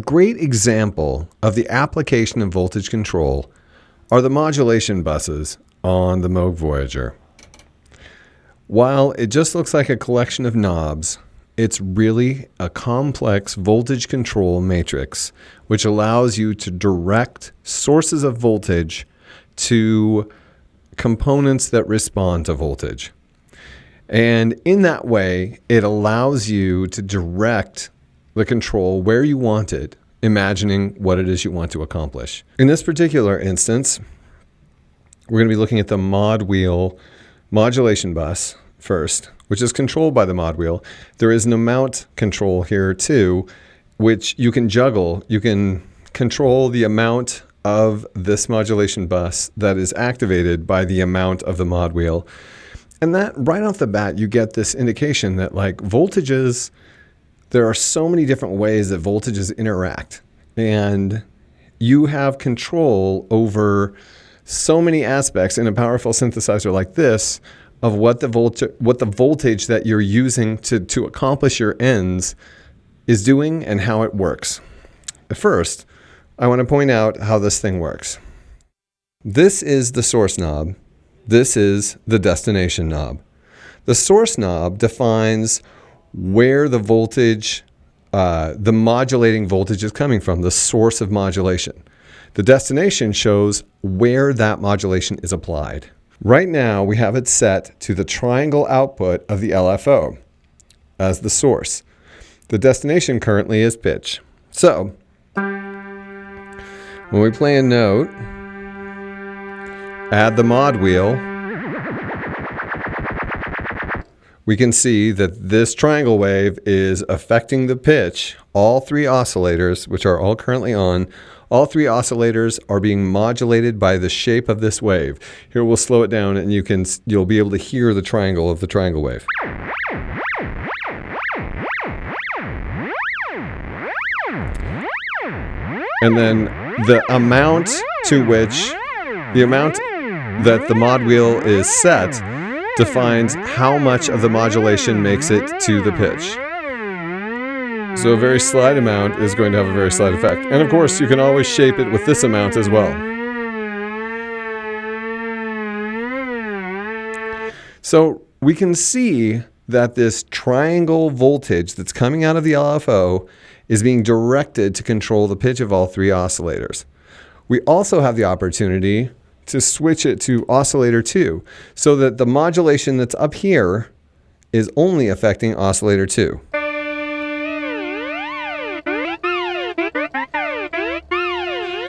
great example of the application of voltage control are the modulation buses on the Moog Voyager. While it just looks like a collection of knobs, it's really a complex voltage control matrix which allows you to direct sources of voltage to components that respond to voltage. And in that way, it allows you to direct the control where you want it, imagining what it is you want to accomplish. In this particular instance, we're going to be looking at the mod wheel modulation bus first, which is controlled by the mod wheel. There is an amount control here too, which you can juggle. You can control the amount of this modulation bus that is activated by the amount of the mod wheel. And that right off the bat, you get this indication that like voltages, there are so many different ways that voltages interact. And you have control over so many aspects in a powerful synthesizer like this of what the voltage that you're using to accomplish your ends is doing and how it works. First, I want to point out how this thing works. This is the source knob. This is the destination knob. The source knob defines where the voltage, the modulating voltage is coming from, the source of modulation. The destination shows where that modulation is applied. Right now, we have it set to the triangle output of the LFO as the source. The destination currently is pitch. So, when we play a note, add the mod wheel, we can see that this triangle wave is affecting the pitch. All three oscillators, which are all currently on, all three oscillators are being modulated by the shape of this wave. Here we'll slow it down and you'll be able to hear the triangle of the triangle wave. And then the amount that the mod wheel is set defines how much of the modulation makes it to the pitch. So a very slight amount is going to have a very slight effect. And of course, you can always shape it with this amount as well. So we can see that this triangle voltage that's coming out of the LFO is being directed to control the pitch of all three oscillators. We also have the opportunity to switch it to oscillator 2 so that the modulation that's up here is only affecting oscillator 2.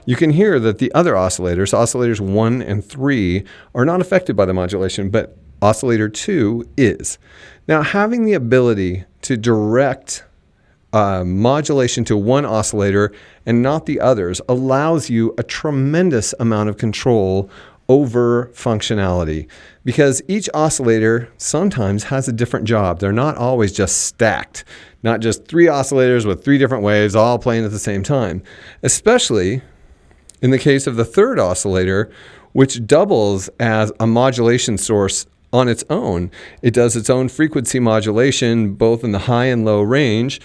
You can hear that the other oscillators, oscillators 1 and 3, are not affected by the modulation, but oscillator 2 is. Now, having the ability to direct modulation to one oscillator and not the others allows you a tremendous amount of control over functionality, because each oscillator sometimes has a different job. They're not always just stacked, not just three oscillators with three different waves all playing at the same time, especially in the case of the third oscillator, which doubles as a modulation source on its own. It does its own frequency modulation, both in the high and low range,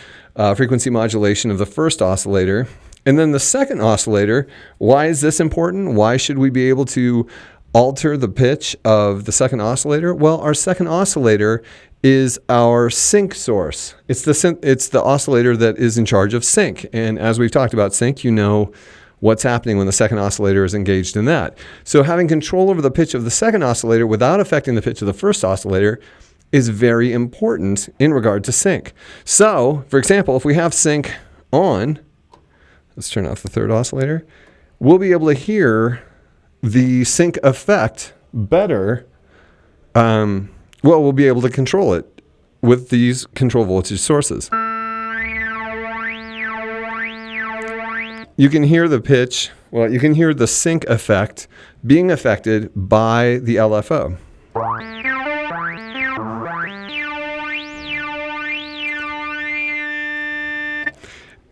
frequency modulation of the first oscillator. And then the second oscillator, why is this important? Why should we be able to alter the pitch of the second oscillator? Well, our second oscillator is our sync source. It's the oscillator that is in charge of sync. And as we've talked about sync, you know what's happening when the second oscillator is engaged in that. So having control over the pitch of the second oscillator without affecting the pitch of the first oscillator is very important in regard to sync. So, for example, if we have sync on, let's turn off the third oscillator, we'll be able to hear the sync effect better. We'll be able to control it with these control voltage sources. You can hear the pitch, you can hear the sync effect being affected by the LFO.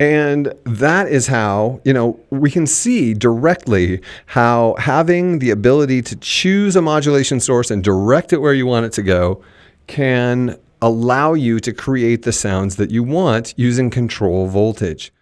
And that is how, we can see directly how having the ability to choose a modulation source and direct it where you want it to go can allow you to create the sounds that you want using control voltage.